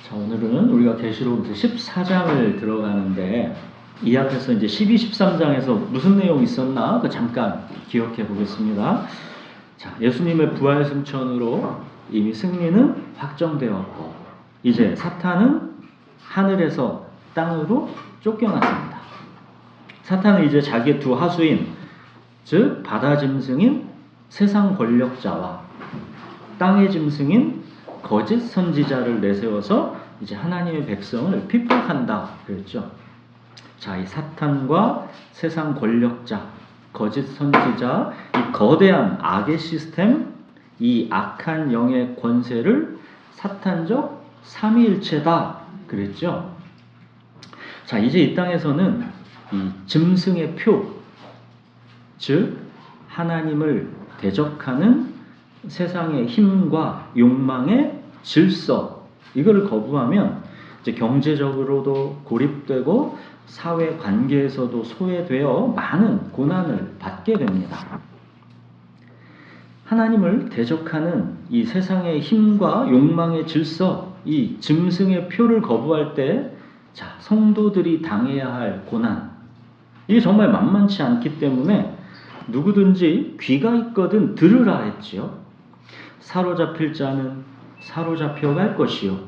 자, 오늘은 우리가 계시록 14장을 들어가는데 이 앞에서 이제 12, 13장에서 무슨 내용이 있었나 잠깐 기억해 보겠습니다. 자, 예수님의 부활 승천으로 이미 승리는 확정되었고 이제 사탄은 하늘에서 땅으로 쫓겨났습니다. 사탄은 이제 자기의 두 하수인 즉 바다 짐승인 세상 권력자와 땅의 짐승인 거짓 선지자를 내세워서 이제 하나님의 백성을 핍박한다 그랬죠. 자, 이 사탄과 세상 권력자, 거짓 선지자, 이 거대한 악의 시스템, 이 악한 영의 권세를 사탄적 삼위일체다 그랬죠. 자, 이제 이 땅에서는 이 짐승의 표, 즉 하나님을 대적하는 세상의 힘과 욕망의 질서, 이거를 거부하면 이제 경제적으로도 고립되고 사회 관계에서도 소외되어 많은 고난을 받게 됩니다. 하나님을 대적하는 이 세상의 힘과 욕망의 질서, 이 짐승의 표를 거부할 때 자, 성도들이 당해야 할 고난, 이게 정말 만만치 않기 때문에 누구든지 귀가 있거든 들으라 했지요. 사로잡힐 자는 사로잡혀갈 것이요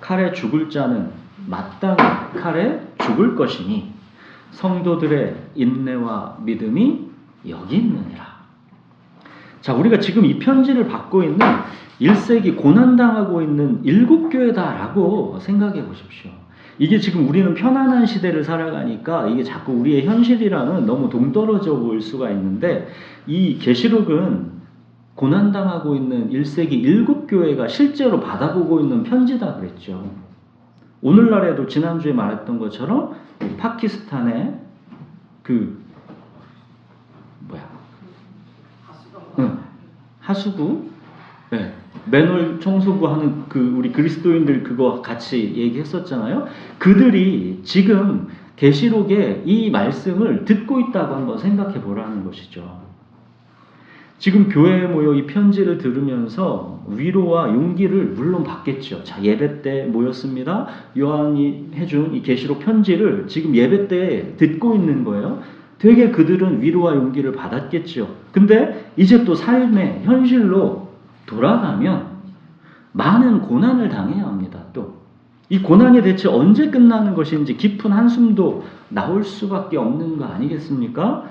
칼에 죽을 자는 마땅히 칼에 죽을 것이니 성도들의 인내와 믿음이 여기 있느니라. 자, 우리가 지금 이 편지를 받고 있는 1세기 고난당하고 있는 7교회다라고 생각해 보십시오. 이게 지금 우리는 편안한 시대를 살아가니까 이게 자꾸 우리의 현실이랑은 너무 동떨어져 보일 수가 있는데 이 계시록은 고난당하고 있는 1세기 7교회가 실제로 받아보고 있는 편지다 그랬죠. 오늘날에도 지난주에 말했던 것처럼 파키스탄의 하수구, 네, 맨홀 청소부 하는 우리 그리스도인들 그거 같이 얘기했었잖아요. 그들이 지금 계시록의 이 말씀을 듣고 있다고 한번 생각해 보라는 것이죠. 지금 교회에 모여 이 편지를 들으면서 위로와 용기를 물론 받겠죠. 자, 예배 때 모였습니다. 요한이 해준 이 계시록 편지를 지금 예배 때 듣고 있는 거예요. 되게 그들은 위로와 용기를 받았겠죠. 근데 이제 또 삶의 현실로 돌아가면 많은 고난을 당해야 합니다. 또 이 고난이 대체 언제 끝나는 것인지 깊은 한숨도 나올 수밖에 없는 거 아니겠습니까?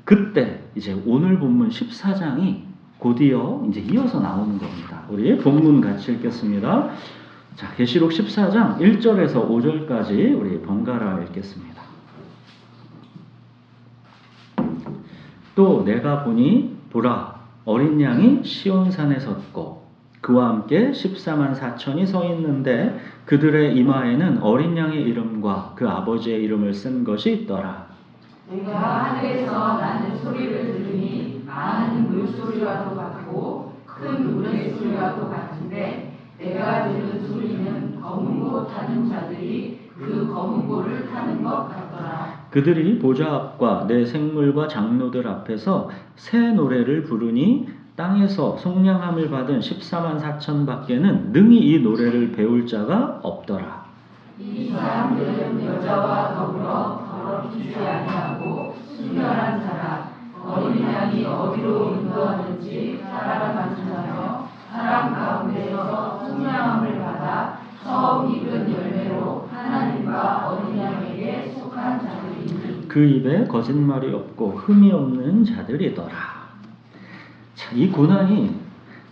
그때 이제 오늘 본문 14장이 곧이어 이제 이어서 나오는 겁니다. 우리 본문 같이 읽겠습니다. 자, 계시록 14장 1절에서 5절까지 우리 번갈아 읽겠습니다. 또 내가 보니 보라 어린 양이 시온산에 섰고 그와 함께 14만 4천이 서 있는데 그들의 이마에는 어린 양의 이름과 그 아버지의 이름을 쓴 것이 있더라. 내가 하늘에서 나는 소리를 들으니 많은 물소리와도 같고 큰 물의 소리와도 같은데 내가 들은 소리는 검은 고 타는 자들이 그 검은 고를 타는 것 같더라. 그들이 보좌 앞과 내 생물과 장로들 앞에서 새 노래를 부르니 땅에서 속량함을 받은 14만 4천 밖에는 능히 이 노래를 배울 자가 없더라. 이 사람들은 여자와 더불어 더럽히지 아니하고 순결한 사람, 어린 양이 어디로 인도하는지 사람을 만나며 사람 가운데서 속량함을 받아 처음 입은 열매로 하나님과 어린 양에게 속한 자들이니 그 입에 거짓말이 없고 흠이 없는 자들이더라. 자, 이 고난이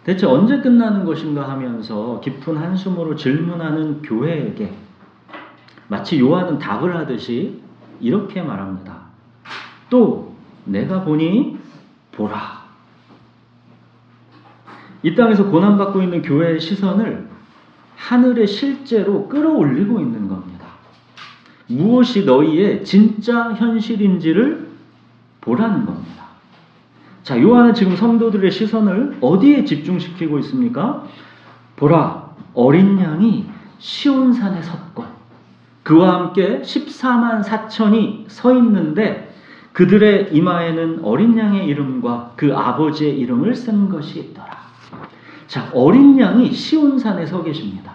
대체 언제 끝나는 것인가 하면서 깊은 한숨으로 질문하는 교회에게 마치 요한은 답을 하듯이 이렇게 말합니다. 또 내가 보니 보라. 이 땅에서 고난받고 있는 교회의 시선을 하늘에 실제로 끌어올리고 있는 겁니다. 무엇이 너희의 진짜 현실인지를 보라는 겁니다. 자, 요한은 지금 성도들의 시선을 어디에 집중시키고 있습니까? 보라, 어린 양이 시온산에 섰고 그와 함께 14만 4천이 서 있는데 그들의 이마에는 어린 양의 이름과 그 아버지의 이름을 쓴 것이 있더라. 자, 어린 양이 시온산에 서 계십니다.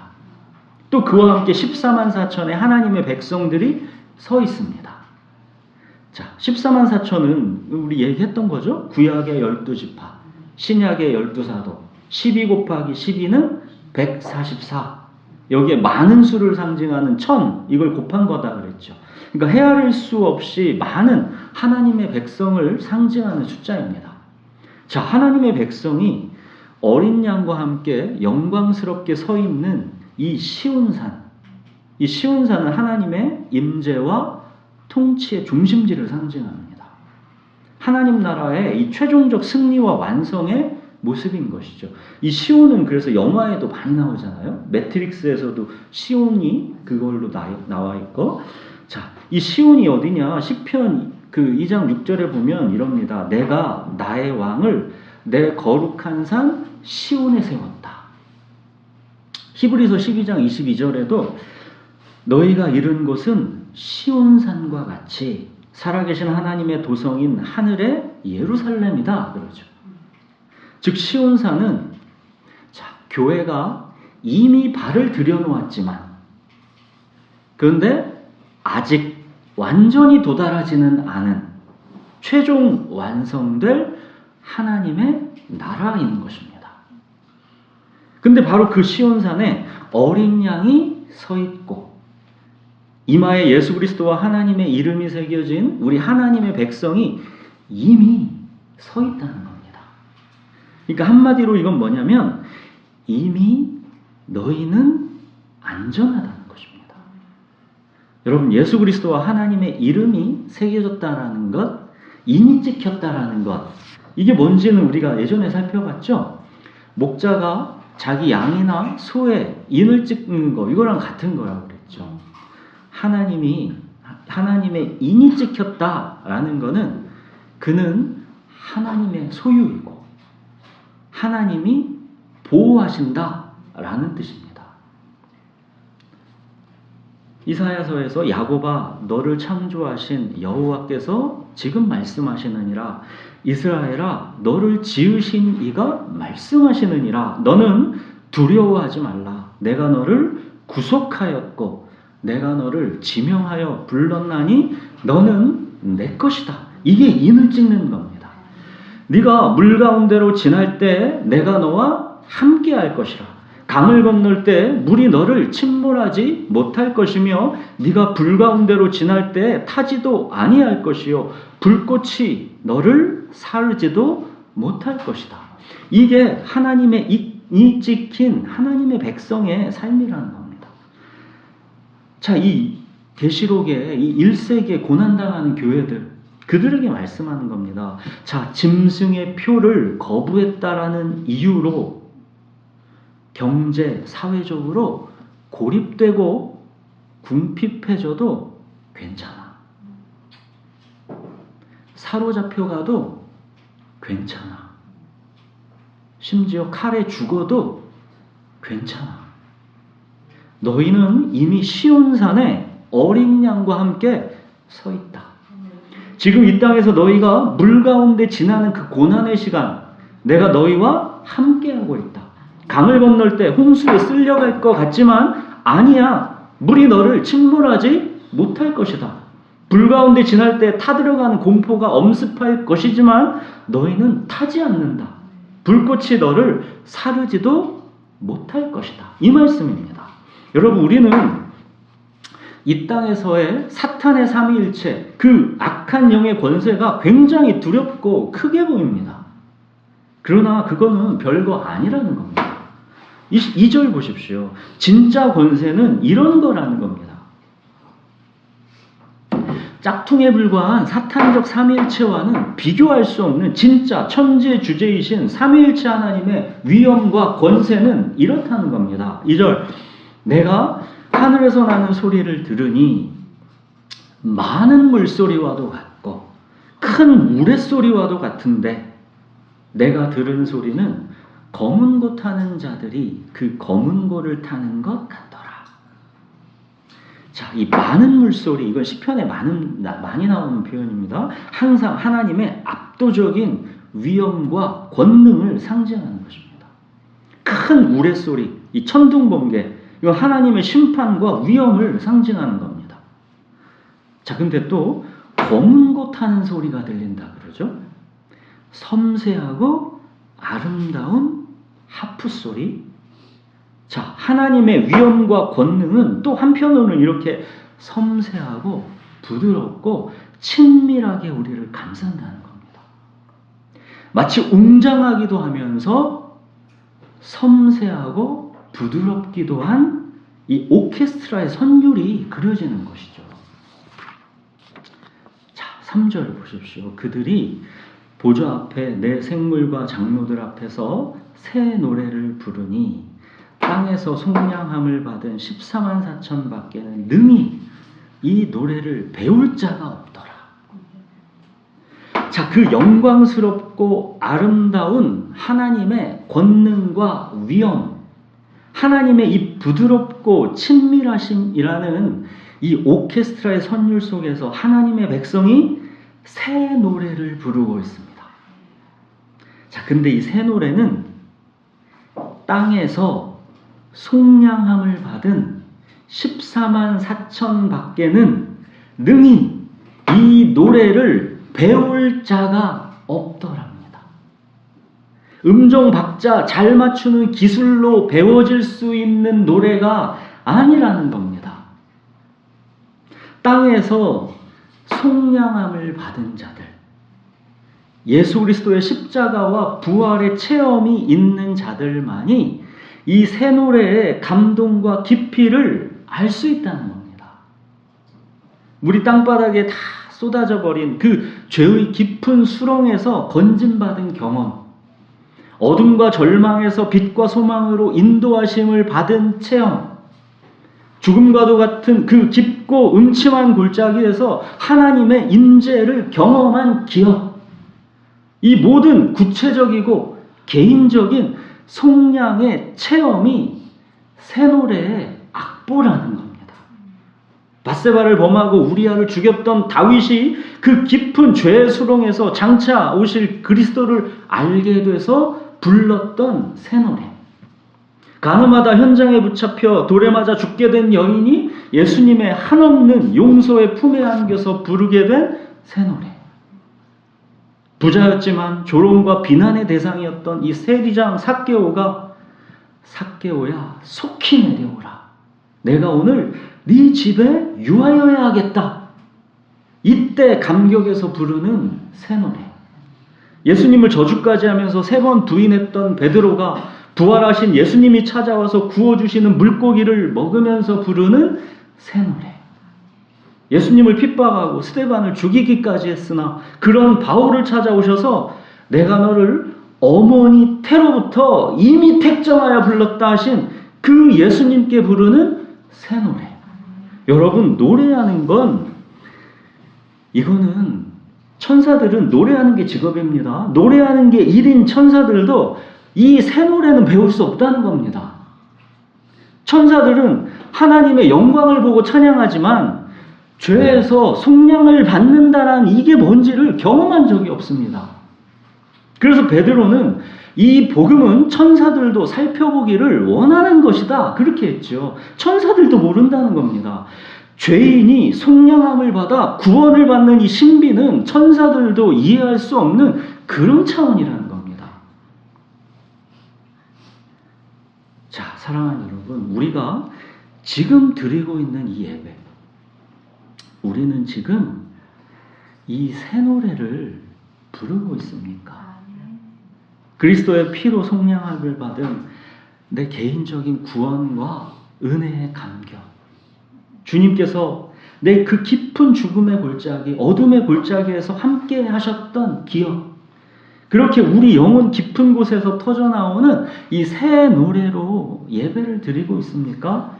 또 그와 함께 14만 4천의 하나님의 백성들이 서 있습니다. 자, 14만 4천은 우리 얘기했던 거죠. 구약의 12지파, 신약의 12사도, 12 곱하기 12는 144. 여기에 많은 수를 상징하는 1000, 이걸 곱한 거다 그랬죠. 그러니까 헤아릴 수 없이 많은 하나님의 백성을 상징하는 숫자입니다. 자, 하나님의 백성이 어린 양과 함께 영광스럽게 서 있는 이 시온산. 이 시온산은 하나님의 임재와 통치의 중심지를 상징합니다. 하나님 나라의 이 최종적 승리와 완성의 모습인 것이죠. 이 시온은 그래서 영화에도 많이 나오잖아요. 매트릭스에서도 시온이 그걸로 나와 있고, 자, 이 시온이 어디냐? 시편 그 2장 6절에 보면 이럽니다. 내가 나의 왕을 내 거룩한 산 시온에 세웠다. 히브리서 12장 22절에도 너희가 이른 곳은 시온산과 같이 살아계신 하나님의 도성인 하늘의 예루살렘이다 그러죠. 즉 시온산은, 자, 교회가 이미 발을 들여놓았지만 그런데 아직 완전히 도달하지는 않은 최종 완성될 하나님의 나라인 것입니다. 근데 바로 그 시온산에 어린 양이 서 있고 이마에 예수 그리스도와 하나님의 이름이 새겨진 우리 하나님의 백성이 이미 서 있다는 겁니다. 그러니까 한마디로 이건 뭐냐면 이미 너희는 안전하다는 것입니다. 여러분, 예수 그리스도와 하나님의 이름이 새겨졌다라는 것, 인이 찍혔다라는 것, 이게 뭔지는 우리가 예전에 살펴봤죠. 목자가 자기 양이나 소에 인을 찍는 거, 이거랑 같은 거라고 그랬죠. 하나님의 인이 찍혔다라는 거는 그는 하나님의 소유이고 하나님이 보호하신다라는 뜻입니다. 이사야서에서 야곱아 너를 창조하신 여호와께서 지금 말씀하시느니라. 이스라엘아 너를 지으신 이가 말씀하시느니라. 너는 두려워하지 말라. 내가 너를 구속하였고 내가 너를 지명하여 불렀나니 너는 내 것이다. 이게 인을 찍는 겁니다. 네가 물 가운데로 지날 때 내가 너와 함께 할 것이라. 강을 건널 때 물이 너를 침몰하지 못할 것이며 네가 불 가운데로 지날 때 타지도 아니할 것이요 불꽃이 너를 사르지도 못할 것이다. 이게 하나님의 이 찍힌 하나님의 백성의 삶이라는 겁니다. 자, 이 계시록에 이 1세기에 고난당하는 교회들, 그들에게 말씀하는 겁니다. 자, 짐승의 표를 거부했다라는 이유로 경제, 사회적으로 고립되고 궁핍해져도 괜찮아. 사로잡혀가도 괜찮아. 심지어 칼에 죽어도 괜찮아. 너희는 이미 시온산에 어린 양과 함께 서 있다. 지금 이 땅에서 너희가 물 가운데 지나는 그 고난의 시간, 내가 너희와 함께하고 있다. 강을 건널 때 홍수에 쓸려갈 것 같지만 아니야. 물이 너를 침몰하지 못할 것이다. 불 가운데 지날 때 타들어가는 공포가 엄습할 것이지만 너희는 타지 않는다. 불꽃이 너를 사르지도 못할 것이다. 이 말씀입니다. 여러분, 우리는 이 땅에서의 사탄의 삼위일체, 그 악한 영의 권세가 굉장히 두렵고 크게 보입니다. 그러나 그거는 별거 아니라는 겁니다. 2절 보십시오. 진짜 권세는 이런 거라는 겁니다. 짝퉁에 불과한 사탄적 삼위일체와는 비교할 수 없는 진짜 천지주제이신 삼위일체 하나님의 위엄과 권세는 이렇다는 겁니다. 2절, 내가 하늘에서 나는 소리를 들으니 많은 물소리와도 같고 큰 우레소리와도 같은데 내가 들은 소리는 검은 고 타는 자들이 그 검은 고를 타는 것 같더라. 자, 이 많은 물소리, 이건 시편에 많이 나오는 표현입니다. 항상 하나님의 압도적인 위엄과 권능을 상징하는 것입니다. 큰 우레소리, 이 천둥번개, 이거 하나님의 심판과 위엄을 상징하는 겁니다. 자, 근데 또 검은 곳 하는 소리가 들린다 그러죠. 섬세하고 아름다운 하프 소리. 자, 하나님의 위엄과 권능은 또 한편으로는 이렇게 섬세하고 부드럽고 친밀하게 우리를 감싼다는 겁니다. 마치 웅장하기도 하면서 섬세하고 부드럽기도 한 이 오케스트라의 선율이 그려지는 것이죠. 자, 3절 보십시오. 그들이 보좌 앞에 내 생물과 장로들 앞에서 새 노래를 부르니 땅에서 속량함을 받은 14만 4천 밖에는 능히 이 노래를 배울 자가 없더라. 자, 그 영광스럽고 아름다운 하나님의 권능과 위엄, 하나님의 이 부드럽고 친밀하심이라는 이 오케스트라의 선율 속에서 하나님의 백성이 새 노래를 부르고 있습니다. 자, 근데 이 새 노래는 땅에서 속량함을 받은 14만 4천 밖에는 능히 이 노래를 배울 자가 없더랍니다. 음정 박자 잘 맞추는 기술로 배워질 수 있는 노래가 아니라는 겁니다. 땅에서 속량함을 받은 자들, 예수 그리스도의 십자가와 부활의 체험이 있는 자들만이 이 새 노래의 감동과 깊이를 알 수 있다는 겁니다. 물이 땅바닥에 다 쏟아져 버린 그 죄의 깊은 수렁에서 건짐받은 경험, 어둠과 절망에서 빛과 소망으로 인도하심을 받은 체험, 죽음과도 같은 그 깊고 음침한 골짜기에서 하나님의 임재를 경험한 기억, 이 모든 구체적이고 개인적인 속량의 체험이 새 노래의 악보라는 겁니다. 밧세바를 범하고 우리아를 죽였던 다윗이 그 깊은 죄의 수렁에서 장차 오실 그리스도를 알게 돼서 불렀던 새 노래. 가늠하다 현장에 붙잡혀 돌에 맞아 죽게 된 여인이 예수님의 한없는 용서의 품에 안겨서 부르게 된 새 노래. 부자였지만 조롱과 비난의 대상이었던 이 세리장 삭개오가 삭개오야 속히 내려오라. 내가 오늘 네 집에 유하여야 하겠다. 이때 감격에서 부르는 새 노래. 예수님을 저주까지 하면서 3번 부인했던 베드로가 부활하신 예수님이 찾아와서 구워주시는 물고기를 먹으면서 부르는 새 노래. 예수님을 핍박하고 스데반을 죽이기까지 했으나 그런 바울을 찾아오셔서 내가 너를 어머니 태로부터 이미 택정하여 불렀다 하신 그 예수님께 부르는 새 노래. 여러분, 노래하는 건 이거는 천사들은 노래하는 게 직업입니다. 노래하는 게 일인 천사들도 이 새 노래는 배울 수 없다는 겁니다. 천사들은 하나님의 영광을 보고 찬양하지만 죄에서 속량을 받는다라는 이게 뭔지를 경험한 적이 없습니다. 그래서 베드로는 이 복음은 천사들도 살펴보기를 원하는 것이다. 그렇게 했죠. 천사들도 모른다는 겁니다. 죄인이 속량함을 받아 구원을 받는 이 신비는 천사들도 이해할 수 없는 그런 차원이라는 겁니다. 자, 사랑하는 여러분, 우리가 지금 드리고 있는 이 예배, 우리는 지금 이 새 노래를 부르고 있습니까? 그리스도의 피로 속량함을 받은 내 개인적인 구원과 은혜의 감격, 주님께서 내 그 깊은 죽음의 골짜기, 어둠의 골짜기에서 함께 하셨던 기억, 그렇게 우리 영혼 깊은 곳에서 터져나오는 이 새 노래로 예배를 드리고 있습니까?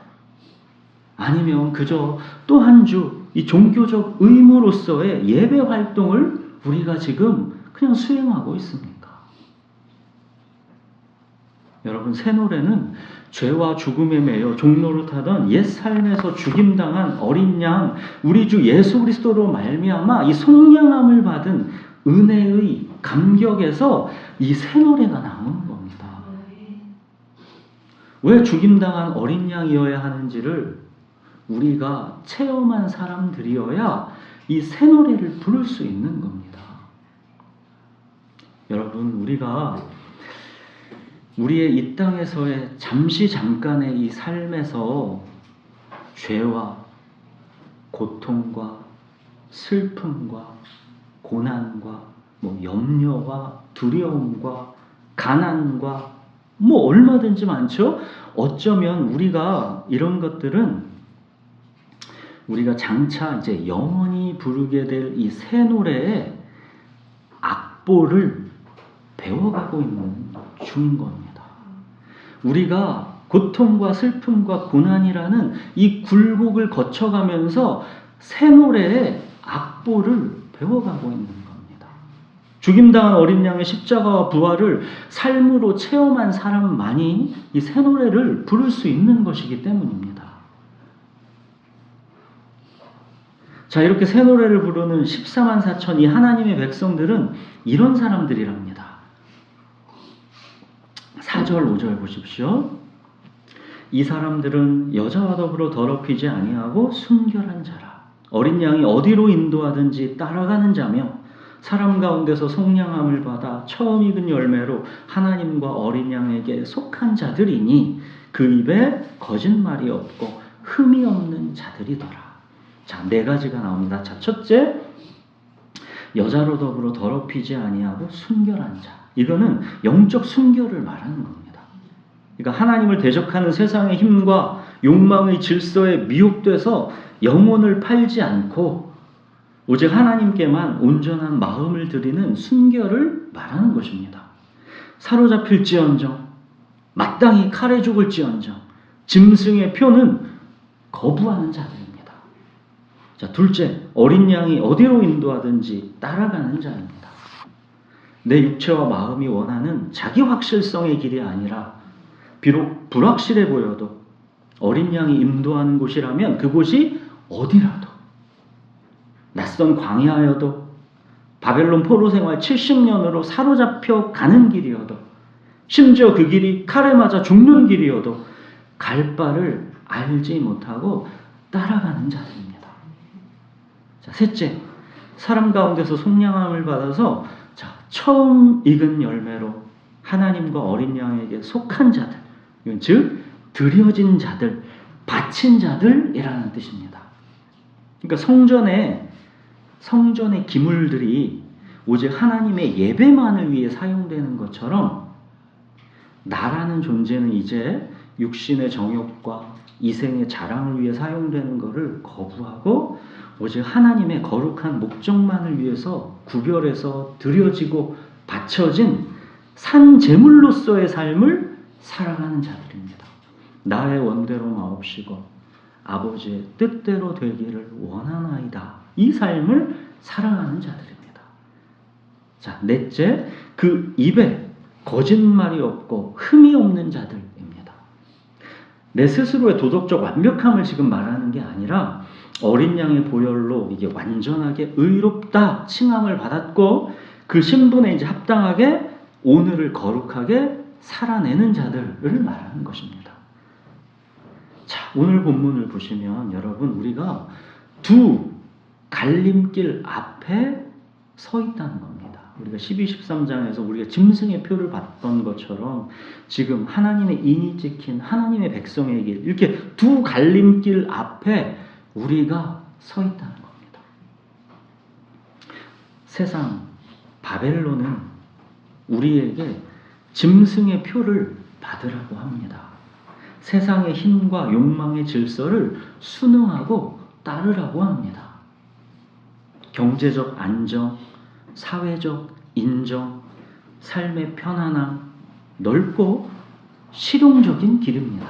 아니면 그저 또 한 주 이 종교적 의무로서의 예배 활동을 우리가 지금 그냥 수행하고 있습니까? 여러분, 새 노래는 죄와 죽음에 매여 종노릇하던 옛 삶에서 죽임당한 어린 양 우리 주 예수 그리스도로 말미암아 이 속량함을 받은 은혜의 감격에서 이 새 노래가 나오는 겁니다. 왜 죽임당한 어린 양이어야 하는지를 우리가 체험한 사람들이어야 이 새 노래를 부를 수 있는 겁니다. 여러분, 우리가 우리의 이 땅에서의 잠시 잠깐의 이 삶에서 죄와 고통과 슬픔과 고난과 염려와 두려움과 가난과 얼마든지 많죠. 어쩌면 우리가 이런 것들은 우리가 장차 이제 영원히 부르게 될 이 새 노래의 악보를 배워가고 있는 중인 겁니다. 우리가 고통과 슬픔과 고난이라는 이 굴곡을 거쳐가면서 새 노래의 악보를 배워가고 있는 겁니다. 죽임당한 어린 양의 십자가와 부활을 삶으로 체험한 사람만이 이 새 노래를 부를 수 있는 것이기 때문입니다. 자, 이렇게 새 노래를 부르는 14만 4천 이 하나님의 백성들은 이런 사람들이랍니다. 4절 5절 보십시오. 이 사람들은 여자와 더불어 더럽히지 아니하고 순결한 자라. 어린 양이 어디로 인도하든지 따라가는 자며 사람 가운데서 속량함을 받아 처음 익은 열매로 하나님과 어린 양에게 속한 자들이니 그 입에 거짓말이 없고 흠이 없는 자들이더라. 자, 4가지가 나옵니다. 자, 첫째, 여자로 더불어 더럽히지 아니하고 순결한 자. 이거는 영적 순결을 말하는 겁니다. 그러니까 하나님을 대적하는 세상의 힘과 욕망의 질서에 미혹돼서 영혼을 팔지 않고 오직 하나님께만 온전한 마음을 드리는 순결을 말하는 것입니다. 사로잡힐지언정, 마땅히 칼에 죽을지언정, 짐승의 표는 거부하는 자들입니다. 자, 둘째, 어린 양이 어디로 인도하든지 따라가는 자입니다. 내 육체와 마음이 원하는 자기 확실성의 길이 아니라 비록 불확실해 보여도 어린 양이 인도하는 곳이라면 그곳이 어디라도, 낯선 광야여도, 바벨론 포로 생활 70년으로 사로잡혀 가는 길이어도, 심지어 그 길이 칼에 맞아 죽는 길이어도 갈 바를 알지 못하고 따라가는 자들입니다. 자, 셋째, 사람 가운데서 속량함을 받아서 처음 익은 열매로 하나님과 어린 양에게 속한 자들, 즉 드려진 자들, 바친 자들이라는 뜻입니다. 그러니까 성전의 기물들이 오직 하나님의 예배만을 위해 사용되는 것처럼 나라는 존재는 이제 육신의 정욕과 이생의 자랑을 위해 사용되는 것을 거부하고 오직 하나님의 거룩한 목적만을 위해서 구별해서 드려지고 바쳐진 산 제물로서의 삶을 살아가는 자들입니다. 나의 원대로 마옵시고 아버지의 뜻대로 되기를 원하나이다. 이 삶을 살아가는 자들입니다. 자, 넷째, 그 입에 거짓말이 없고 흠이 없는 자들입니다. 내 스스로의 도덕적 완벽함을 지금 말하는 게 아니라 어린 양의 보혈로 이게 완전하게 의롭다 칭함을 받았고 그 신분에 이제 합당하게 오늘을 거룩하게 살아내는 자들을 말하는 것입니다. 자, 오늘 본문을 보시면 여러분 우리가 두 갈림길 앞에 서 있다는 겁니다. 우리가 12, 13장에서 우리가 짐승의 표를 봤던 것처럼 지금 하나님의 인이 찍힌 하나님의 백성의 길, 이렇게 두 갈림길 앞에 우리가 서 있다는 겁니다. 세상 바벨론은 우리에게 짐승의 표를 받으라고 합니다. 세상의 힘과 욕망의 질서를 순응하고 따르라고 합니다. 경제적 안정, 사회적 인정, 삶의 편안함, 넓고 실용적인 길입니다.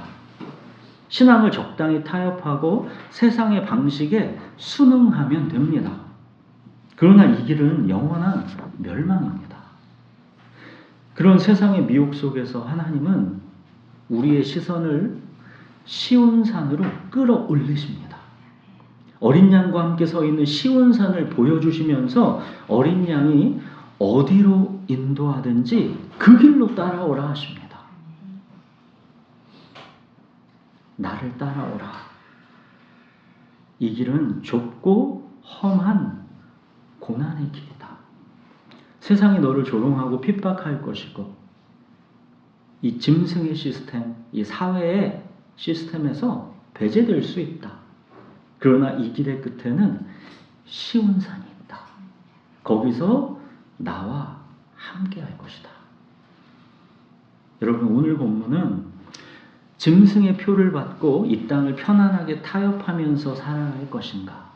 신앙을 적당히 타협하고 세상의 방식에 순응하면 됩니다. 그러나 이 길은 영원한 멸망입니다. 그런 세상의 미혹 속에서 하나님은 우리의 시선을 시온산으로 끌어올리십니다. 어린 양과 함께 서 있는 시온산을 보여주시면서 어린 양이 어디로 인도하든지 그 길로 따라오라 하십니다. 나를 따라오라. 이 길은 좁고 험한 고난의 길이다. 세상이 너를 조롱하고 핍박할 것이고 이 짐승의 시스템, 이 사회의 시스템에서 배제될 수 있다. 그러나 이 길의 끝에는 쉬운 산이 있다. 거기서 나와 함께 할 것이다. 여러분, 오늘 본문은 짐승의 표를 받고 이 땅을 편안하게 타협하면서 살아갈 것인가?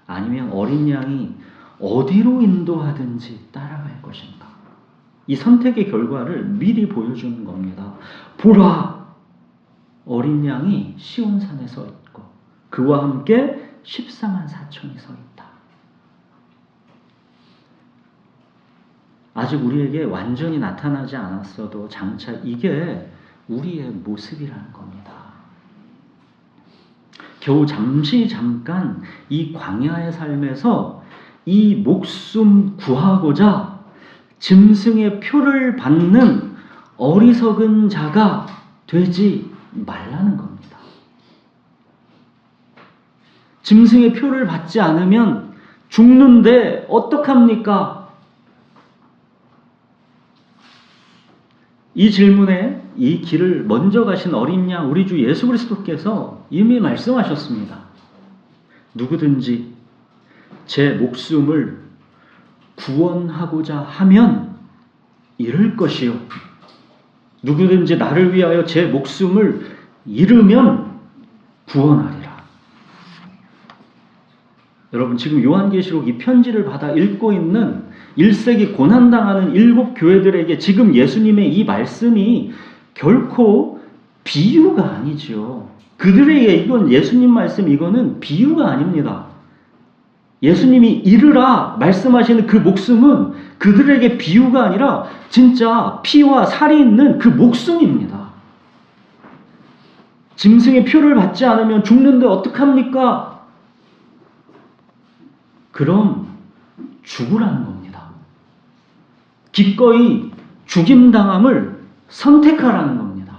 아니면 어린 양이 어디로 인도하든지 따라갈 것인가? 이 선택의 결과를 미리 보여주는 겁니다. 보라! 어린 양이 시온산에 서 있고 그와 함께 14만 4천이 서 있다. 아직 우리에게 완전히 나타나지 않았어도 장차 이게 우리의 모습이라는 겁니다. 겨우 잠깐 이 광야의 삶에서 이 목숨 구하고자 짐승의 표를 받는 어리석은 자가 되지 말라는 겁니다. 짐승의 표를 받지 않으면 죽는데 어떡합니까? 이 질문에 이 길을 먼저 가신 어린 양 우리 주 예수 그리스도께서 이미 말씀하셨습니다. 누구든지 제 목숨을 구원하고자 하면 잃을 것이요. 누구든지 나를 위하여 제 목숨을 잃으면 구원하리라. 여러분, 지금 요한계시록 이 편지를 받아 읽고 있는 1세기 고난당하는 7 교회들에게 지금 예수님의 이 말씀이 결코 비유가 아니죠. 그들에게 이건 예수님 말씀, 이거는 비유가 아닙니다. 예수님이 잃으라 말씀하시는 그 목숨은 그들에게 비유가 아니라 진짜 피와 살이 있는 그 목숨입니다. 짐승의 표를 받지 않으면 죽는데 어떡합니까? 그럼 죽으라는 겁니다. 기꺼이 죽임당함을 선택하라는 겁니다.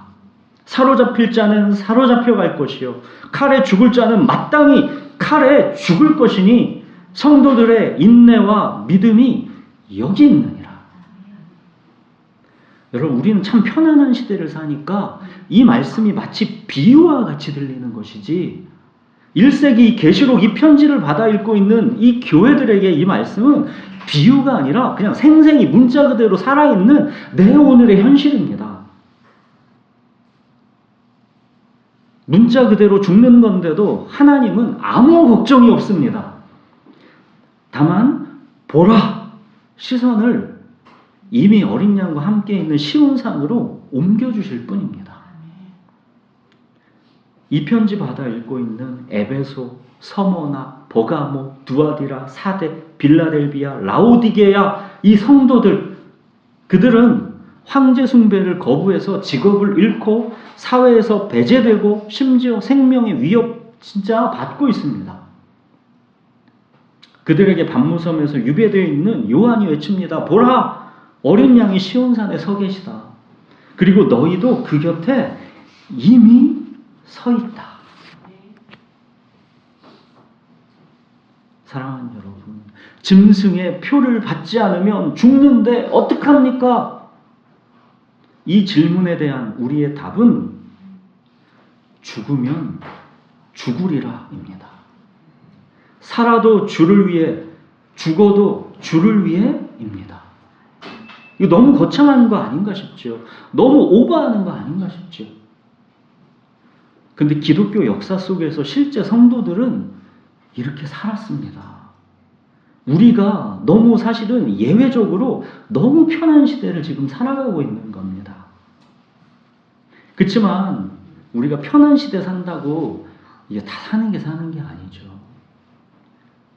사로잡힐 자는 사로잡혀갈 것이요 칼에 죽을 자는 마땅히 칼에 죽을 것이니 성도들의 인내와 믿음이 여기 있느니라. 여러분, 우리는 참 편안한 시대를 사니까 이 말씀이 마치 비유와 같이 들리는 것이지 1세기 계시록 이 편지를 받아 읽고 있는 이 교회들에게 이 말씀은 비유가 아니라 그냥 생생히 문자 그대로 살아있는 내 오늘의 현실입니다. 문자 그대로 죽는 건데도 하나님은 아무 걱정이 없습니다. 다만 보라! 시선을 이미 어린 양과 함께 있는 시온산으로 옮겨주실 뿐입니다. 이 편지 받아 읽고 있는 에베소, 서머나, 버가모, 두아디라, 사데, 빌라델비아, 라오디게야 이 성도들, 그들은 황제 숭배를 거부해서 직업을 잃고 사회에서 배제되고 심지어 생명의 위협 진짜 받고 있습니다. 그들에게 밤무섬에서 유배되어 있는 요한이 외칩니다. 보라! 어린 양이 시온산에 서 계시다. 그리고 너희도 그 곁에 이미 서 있다. 사랑하는 여러분, 짐승의 표를 받지 않으면 죽는데 어떡합니까? 이 질문에 대한 우리의 답은 죽으면 죽으리라입니다. 살아도 주를 위해, 죽어도 주를 위해입니다. 이거 너무 거창한 거 아닌가 싶죠. 너무 오버하는 거 아닌가 싶죠. 근데 기독교 역사 속에서 실제 성도들은 이렇게 살았습니다. 우리가 너무 사실은 예외적으로 너무 편한 시대를 지금 살아가고 있는 겁니다. 그렇지만 우리가 편한 시대 산다고 이게 다 사는 게 아니죠.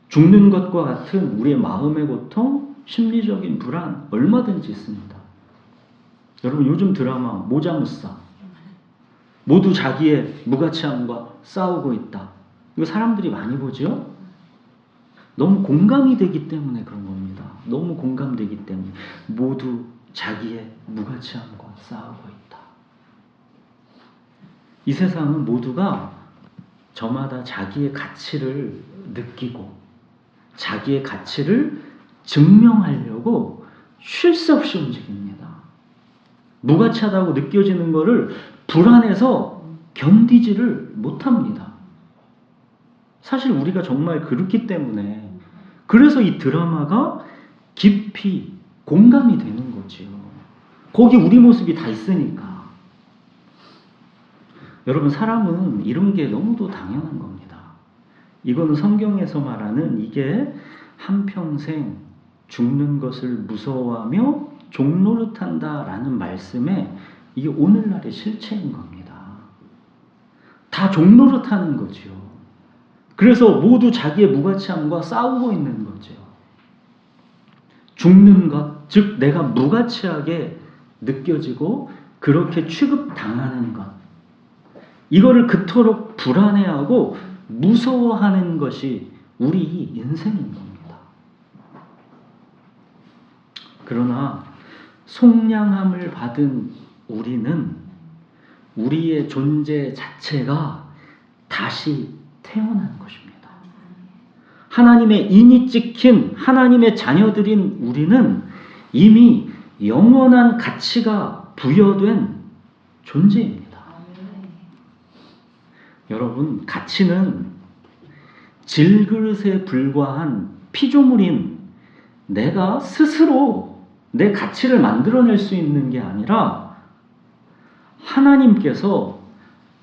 죽는 것과 같은 우리의 마음의 고통, 심리적인 불안 얼마든지 있습니다. 여러분, 요즘 드라마 모자무사 모두 자기의 무가치함과 싸우고 있다. 이거 사람들이 많이 보죠? 너무 공감이 되기 때문에 그런 겁니다. 너무 공감되기 때문에 모두 자기의 무가치함과 싸우고 있다. 이 세상은 모두가 저마다 자기의 가치를 느끼고 자기의 가치를 증명하려고 쉴 새 없이 움직입니다. 무가치하다고 느껴지는 것을 불안해서 견디지를 못합니다. 사실 우리가 정말 그렇기 때문에 그래서 이 드라마가 깊이 공감이 되는 거지요. 거기 우리 모습이 다 있으니까. 여러분, 사람은 이런 게 너무도 당연한 겁니다. 이거는 성경에서 말하는 이게 한평생 죽는 것을 무서워하며 종노릇한다라는 말씀에 이게 오늘날의 실체인 겁니다. 다 종노릇하는 거지요. 그래서 모두 자기의 무가치함과 싸우고 있는 거죠. 죽는 것, 즉 내가 무가치하게 느껴지고 그렇게 취급당하는 것, 이거를 그토록 불안해하고 무서워하는 것이 우리 인생인 겁니다. 그러나 속량함을 받은 우리는 우리의 존재 자체가 다시 태어난 것입니다. 하나님의 인이 찍힌 하나님의 자녀들인 우리는 이미 영원한 가치가 부여된 존재입니다. 여러분, 가치는 질그릇에 불과한 피조물인 내가 스스로 내 가치를 만들어낼 수 있는 게 아니라 하나님께서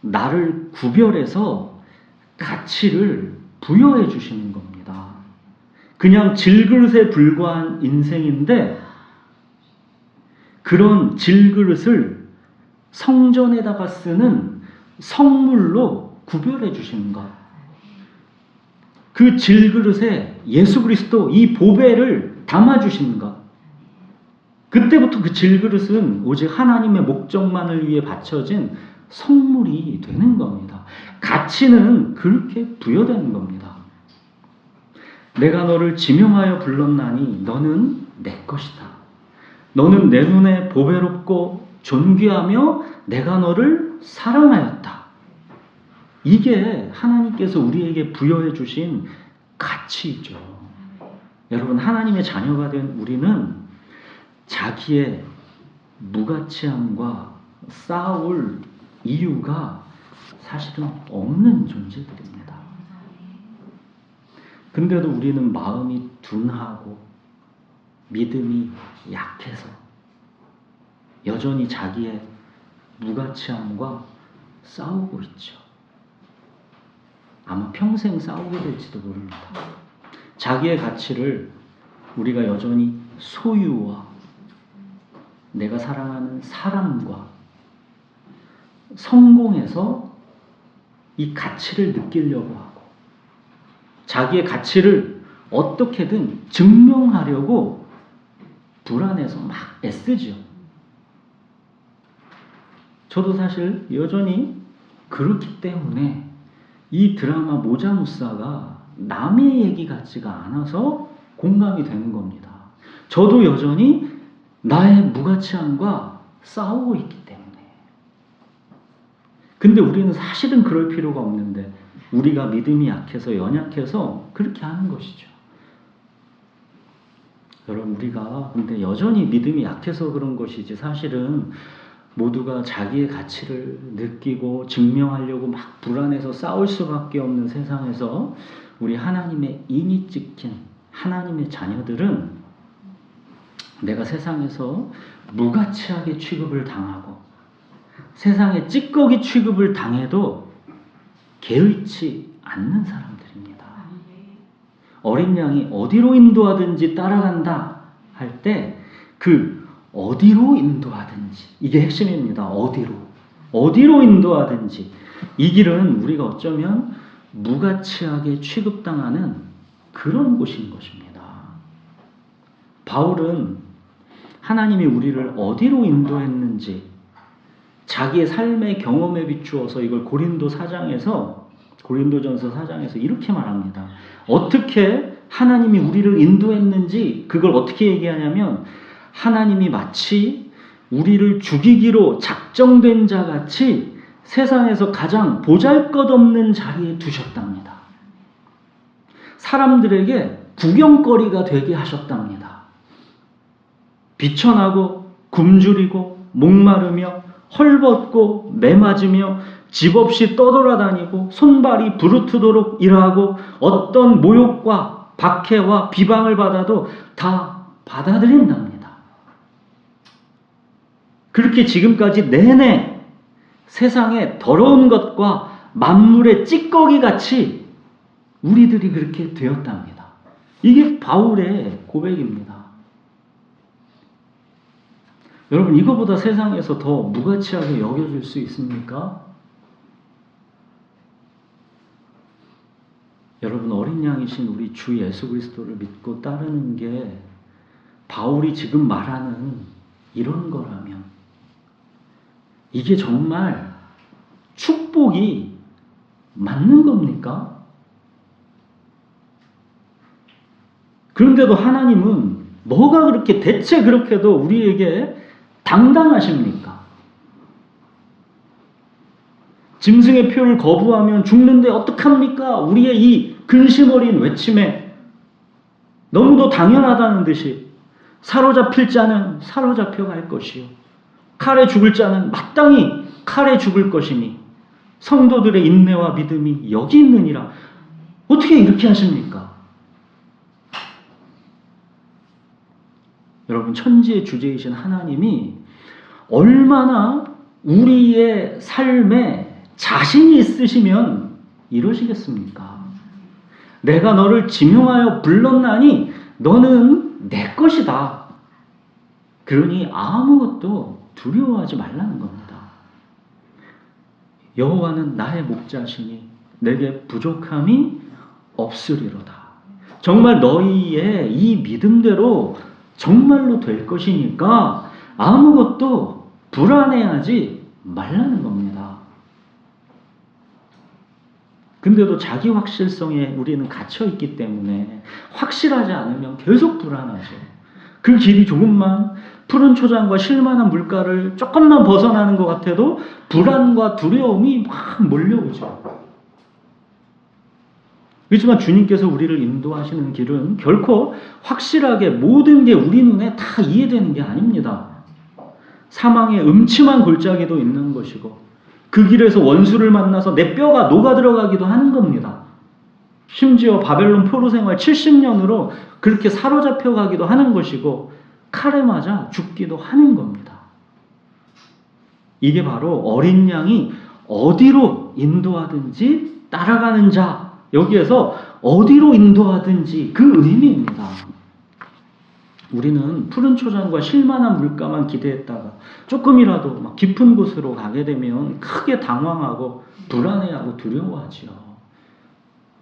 나를 구별해서 가치를 부여해 주시는 겁니다. 그냥 질그릇에 불과한 인생인데 그런 질그릇을 성전에다가 쓰는 성물로 구별해 주시는 것. 그 질그릇에 예수 그리스도 이 보배를 담아 주시는 것. 그때부터 그 질그릇은 오직 하나님의 목적만을 위해 바쳐진 성물이 되는 겁니다. 가치는 그렇게 부여되는 겁니다. 내가 너를 지명하여 불렀나니 너는 내 것이다. 너는 내 눈에 보배롭고 존귀하며 내가 너를 사랑하였다. 이게 하나님께서 우리에게 부여해 주신 가치이죠. 여러분, 하나님의 자녀가 된 우리는 자기의 무가치함과 싸울 이유가 사실은 없는 존재들입니다. 근데도 우리는 마음이 둔하고 믿음이 약해서 여전히 자기의 무가치함과 싸우고 있죠. 아마 평생 싸우게 될지도 모릅니다. 자기의 가치를 우리가 여전히 소유와 내가 사랑하는 사람과 성공해서 이 가치를 느끼려고 하고 자기의 가치를 어떻게든 증명하려고 불안해서 막 애쓰죠. 저도 사실 여전히 그렇기 때문에 이 드라마 모자무사가 남의 얘기 같지가 않아서 공감이 되는 겁니다. 저도 여전히 나의 무가치함과 싸우고 있기 때문에. 근데 우리는 사실은 그럴 필요가 없는데 우리가 믿음이 약해서 연약해서 그렇게 하는 것이죠. 여러분, 우리가 근데 여전히 믿음이 약해서 그런 것이지 사실은 모두가 자기의 가치를 느끼고 증명하려고 막 불안해서 싸울 수밖에 없는 세상에서 우리 하나님의 인이 찍힌 하나님의 자녀들은 내가 세상에서 무가치하게 취급을 당하고 세상에 찌꺼기 취급을 당해도 개의치 않는 사람들입니다. 어린 양이 어디로 인도하든지 따라간다 할 때 그 어디로 인도하든지 이게 핵심입니다. 어디로 인도하든지 이 길은 우리가 어쩌면 무가치하게 취급당하는 그런 곳인 것입니다. 바울은 하나님이 우리를 어디로 인도했는지 자기의 삶의 경험에 비추어서 이걸 고린도전서 4장에서 이렇게 말합니다. 어떻게 하나님이 우리를 인도했는지 그걸 어떻게 얘기하냐면 하나님이 마치 우리를 죽이기로 작정된 자 같이 세상에서 가장 보잘것없는 자리에 두셨답니다. 사람들에게 구경거리가 되게 하셨답니다. 비천하고 굶주리고 목마르며 헐벗고 매맞으며 집 없이 떠돌아다니고 손발이 부르트도록 일하고 어떤 모욕과 박해와 비방을 받아도 다 받아들인답니다. 그렇게 지금까지 내내 세상의 더러운 것과 만물의 찌꺼기 같이 우리들이 그렇게 되었답니다. 이게 바울의 고백입니다. 여러분, 이거보다 세상에서 더 무가치하게 여겨질 수 있습니까? 여러분, 어린 양이신 우리 주 예수 그리스도를 믿고 따르는 게 바울이 지금 말하는 이런 거라면 이게 정말 축복이 맞는 겁니까? 그런데도 하나님은 뭐가 그렇게 대체 그렇게도 우리에게 당당하십니까? 짐승의 표를 거부하면 죽는데 어떡합니까? 우리의 이 근심 어린 외침에 너무도 당연하다는 듯이 사로잡힐 자는 사로잡혀 갈 것이요 칼에 죽을 자는 마땅히 칼에 죽을 것이니 성도들의 인내와 믿음이 여기 있느니라. 어떻게 이렇게 하십니까? 여러분, 천지의 주제이신 하나님이 얼마나 우리의 삶에 자신이 있으시면 이러시겠습니까? 내가 너를 지명하여 불렀나니 너는 내 것이다. 그러니 아무것도 두려워하지 말라는 겁니다. 여호와는 나의 목자시니 내게 부족함이 없으리로다. 정말 너희의 이 믿음대로 정말로 될 것이니까 아무것도 불안해하지 말라는 겁니다. 근데도 자기 확실성에 우리는 갇혀있기 때문에 확실하지 않으면 계속 불안하죠. 그 길이 조금만 푸른 초장과 쉴만한 물가를 조금만 벗어나는 것 같아도 불안과 두려움이 막 몰려오죠. 그렇지만 주님께서 우리를 인도하시는 길은 결코 확실하게 모든 게 우리 눈에 다 이해되는 게 아닙니다. 사망의 음침한 골짜기도 있는 것이고 그 길에서 원수를 만나서 내 뼈가 녹아 들어가기도 하는 겁니다. 심지어 바벨론 포로 생활 70년으로 그렇게 사로잡혀 가기도 하는 것이고 칼에 맞아 죽기도 하는 겁니다. 이게 바로 어린 양이 어디로 인도하든지 따라가는 자, 여기에서 어디로 인도하든지 그 의미입니다. 우리는 푸른 초장과 쉴만한 물가만 기대했다가 조금이라도 막 깊은 곳으로 가게 되면 크게 당황하고 불안해하고 두려워하지요.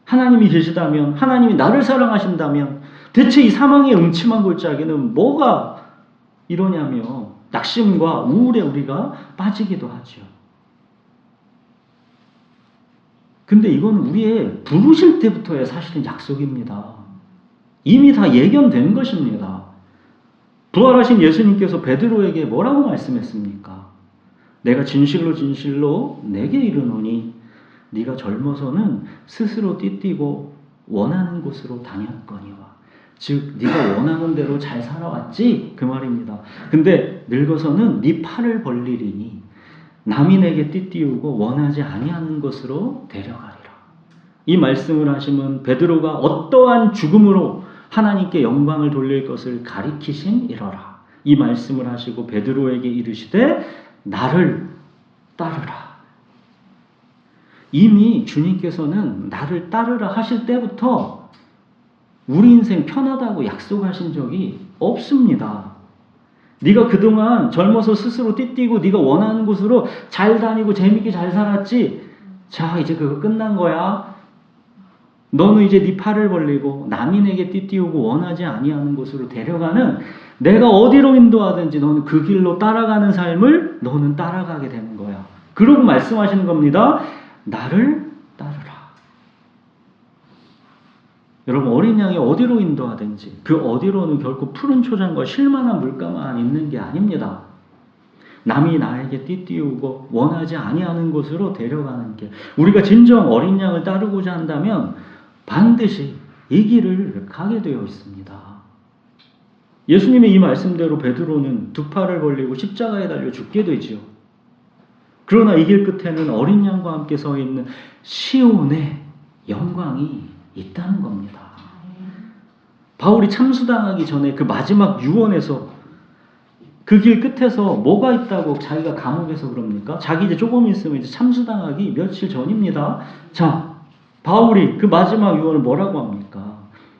하나님이 계시다면, 하나님이 나를 사랑하신다면 대체 이 사망의 음침한 골짜기는 뭐가 이러냐며 낙심과 우울에 우리가 빠지기도 하죠. 근데 이건 우리의 부르실 때부터의 사실은 약속입니다. 이미 다 예견된 것입니다. 부활하신 예수님께서 베드로에게 뭐라고 말씀했습니까? 내가 진실로 진실로 내게 이르노니 네가 젊어서는 스스로 띠띠고 원하는 곳으로 다녔거니와. 즉 네가 원하는 대로 잘 살아왔지? 그 말입니다. 근데 늙어서는 네 팔을 벌리리니 남이 내게 띠띠우고 원하지 아니하는 곳으로 데려가리라. 이 말씀을 하시면 베드로가 어떠한 죽음으로 하나님께 영광을 돌릴 것을 가리키심이러라. 이 말씀을 하시고 베드로에게 이르시되 나를 따르라. 이미 주님께서는 나를 따르라 하실 때부터 우리 인생 편하다고 약속하신 적이 없습니다. 네가 그동안 젊어서 스스로 띠띠고 네가 원하는 곳으로 잘 다니고 재밌게 잘 살았지? 자, 이제 그거 끝난 거야. 너는 이제 네 팔을 벌리고 남이 내게 띠띠우고 원하지 아니하는 곳으로 데려가는, 내가 어디로 인도하든지 너는 그 길로 따라가는 삶을 너는 따라가게 되는 거야. 그러고 말씀하시는 겁니다. 나를 따르라. 여러분, 어린 양이 어디로 인도하든지 그 어디로는 결코 푸른 초장과 쉴만한 물가만 있는 게 아닙니다. 남이 나에게 띠띠우고 원하지 아니하는 곳으로 데려가는 길. 우리가 진정 어린 양을 따르고자 한다면 반드시 이 길을 가게 되어 있습니다. 예수님의 이 말씀대로 베드로는 두 팔을 벌리고 십자가에 달려 죽게 되지요. 그러나 이 길 끝에는 어린 양과 함께 서 있는 시온의 영광이 있다는 겁니다. 바울이 참수당하기 전에 그 마지막 유언에서 그 길 끝에서 뭐가 있다고 자기가 감옥에서 그럽니까? 자기 이제 조금 있으면 이제 참수당하기 며칠 전입니다. 자, 바울이 그 마지막 유언을 뭐라고 합니까?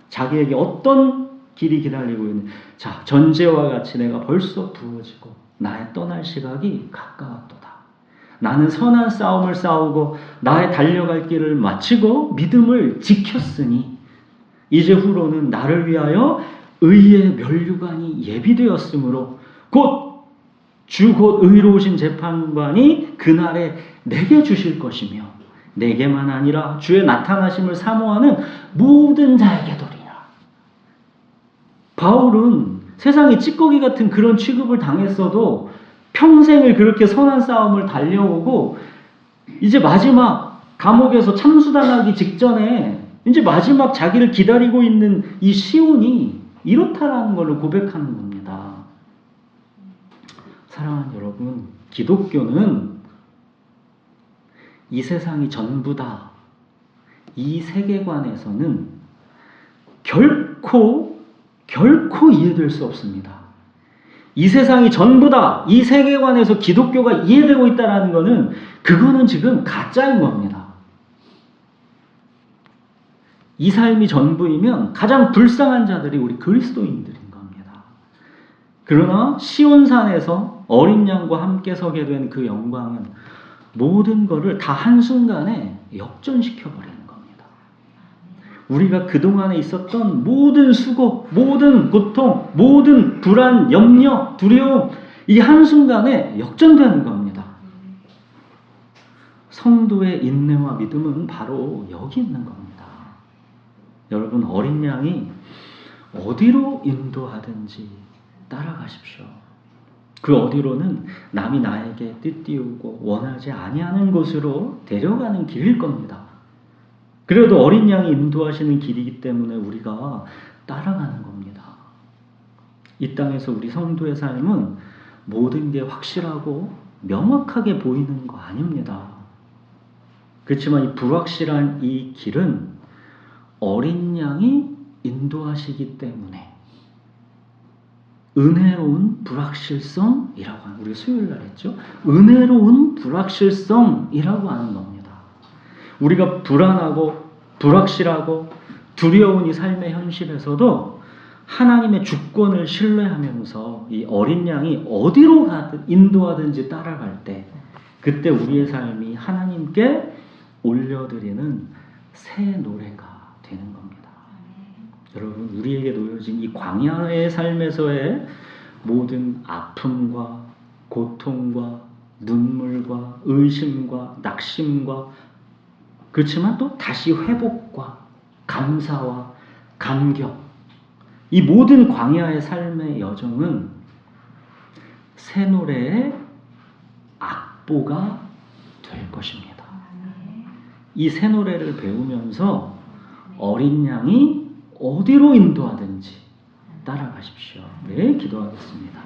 자기에게 어떤 길이 기다리고 있는, 자, 전제와 같이 내가 벌써 부어지고 나의 떠날 시각이 가까웠도다. 나는 선한 싸움을 싸우고 나의 달려갈 길을 마치고 믿음을 지켰으니 이제 후로는 나를 위하여 의의 면류관이 예비되었으므로 곧 의로우신 재판관이 그날에 내게 주실 것이며 내게만 아니라 주의 나타나심을 사모하는 모든 자에게 도리라. 바울은 세상에 찌꺼기 같은 그런 취급을 당했어도 평생을 그렇게 선한 싸움을 달려오고 이제 마지막 감옥에서 참수당하기 직전에 이제 마지막 자기를 기다리고 있는 이 시온이 이렇다라는 것을 고백하는 겁니다. 사랑하는 여러분, 기독교는 이 세상이 전부다. 이 세계관에서는 결코 이해될 수 없습니다. 이 세상이 전부다. 이 세계관에서 기독교가 이해되고 있다는 것은 그거는 지금 가짜인 겁니다. 이 삶이 전부이면 가장 불쌍한 자들이 우리 그리스도인들인 겁니다. 그러나 시온산에서 어린 양과 함께 서게 된 그 영광은 모든 것을 다 한순간에 역전시켜버리는 겁니다. 우리가 그동안에 있었던 모든 수고, 모든 고통, 모든 불안, 염려, 두려움, 이 한순간에 역전되는 겁니다. 성도의 인내와 믿음은 바로 여기 있는 겁니다. 여러분, 어린 양이 어디로 인도하든지 따라가십시오. 그 어디로는 남이 나에게 띠띠우고 원하지 아니하는 곳으로 데려가는 길일 겁니다. 그래도 어린 양이 인도하시는 길이기 때문에 우리가 따라가는 겁니다. 이 땅에서 우리 성도의 삶은 모든 게 확실하고 명확하게 보이는 거 아닙니다. 그렇지만 이 불확실한 이 길은 어린 양이 인도하시기 때문에 은혜로운 불확실성이라고 하는, 우리가 수요일 날 했죠? 은혜로운 불확실성이라고 하는 겁니다. 우리가 불안하고 불확실하고 두려운 이 삶의 현실에서도 하나님의 주권을 신뢰하면서 이 어린 양이 어디로 인도하든지 따라갈 때 그때 우리의 삶이 하나님께 올려드리는 새 노래가 되는 겁니다. 여러분, 우리에게 놓여진 이 광야의 삶에서의 모든 아픔과 고통과 눈물과 의심과 낙심과, 그렇지만 또 다시 회복과 감사와 감격, 이 모든 광야의 삶의 여정은 새 노래의 악보가 될 것입니다. 이 새 노래를 배우면서 어린 양이 어디로 인도하든지 따라가십시오. 네, 기도하겠습니다.